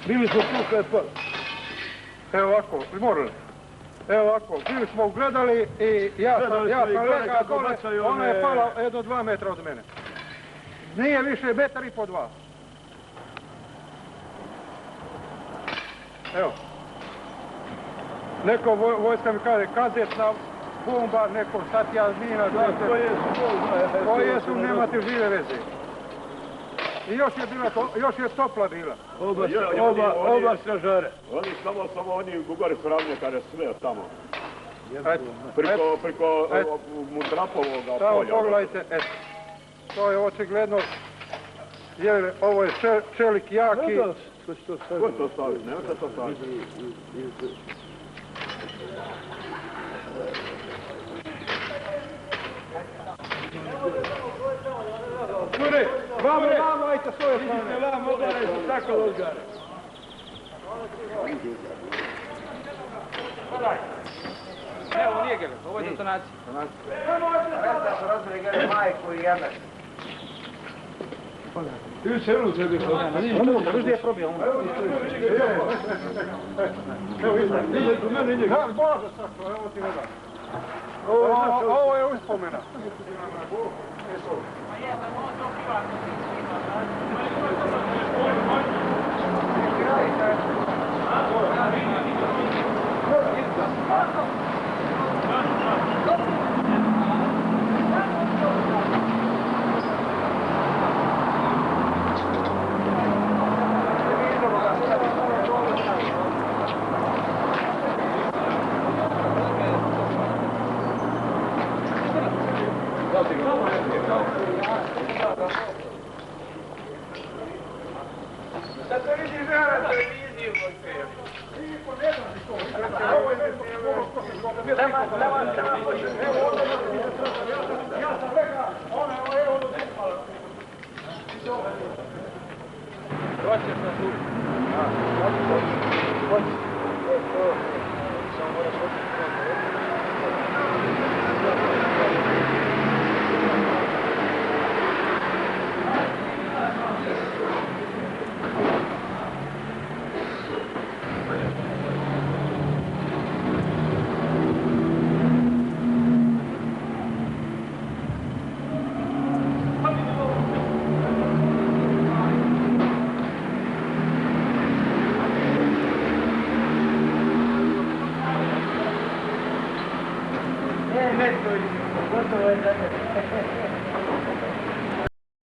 Bili smo tu kad je palo. Evo ovako, morali. Evo ovako, bili smo gledali i ja sam legao dole, ona je pala jedno 2 metra od mene. Nije više 1,5 metra. Evo. Neko vojska mi kaže kazetna bomba, neko satija mina, koje su, nemate žive veze. I još je topla bila. Oba stražare. Oni samo oni Bugari su ravnje kada sve tamo. Priko Mundrapovoga polja. Samo pogledajte, eto. To je očigledno, jer ovo je čelik jaki. Ko to stavi? Nemojte to staviti. Jure, vamo, ajte s ove strane. Vidite vam, odgare su tako odgare. Evo, nije gele, ovo je detonacija. Da su razbili gele majku i jebe. Ili se vrlo treba biti. Ono, gdje je probio, ono. Evo ide do mene, ide. Da, Bože sačuva, evo ti ne da. Ovo je uspomena. Da se vidi žena na televiziju, Ja sam rekao, ona je ono dipala. Hoćeš na zub. Samo moraš gotovo je da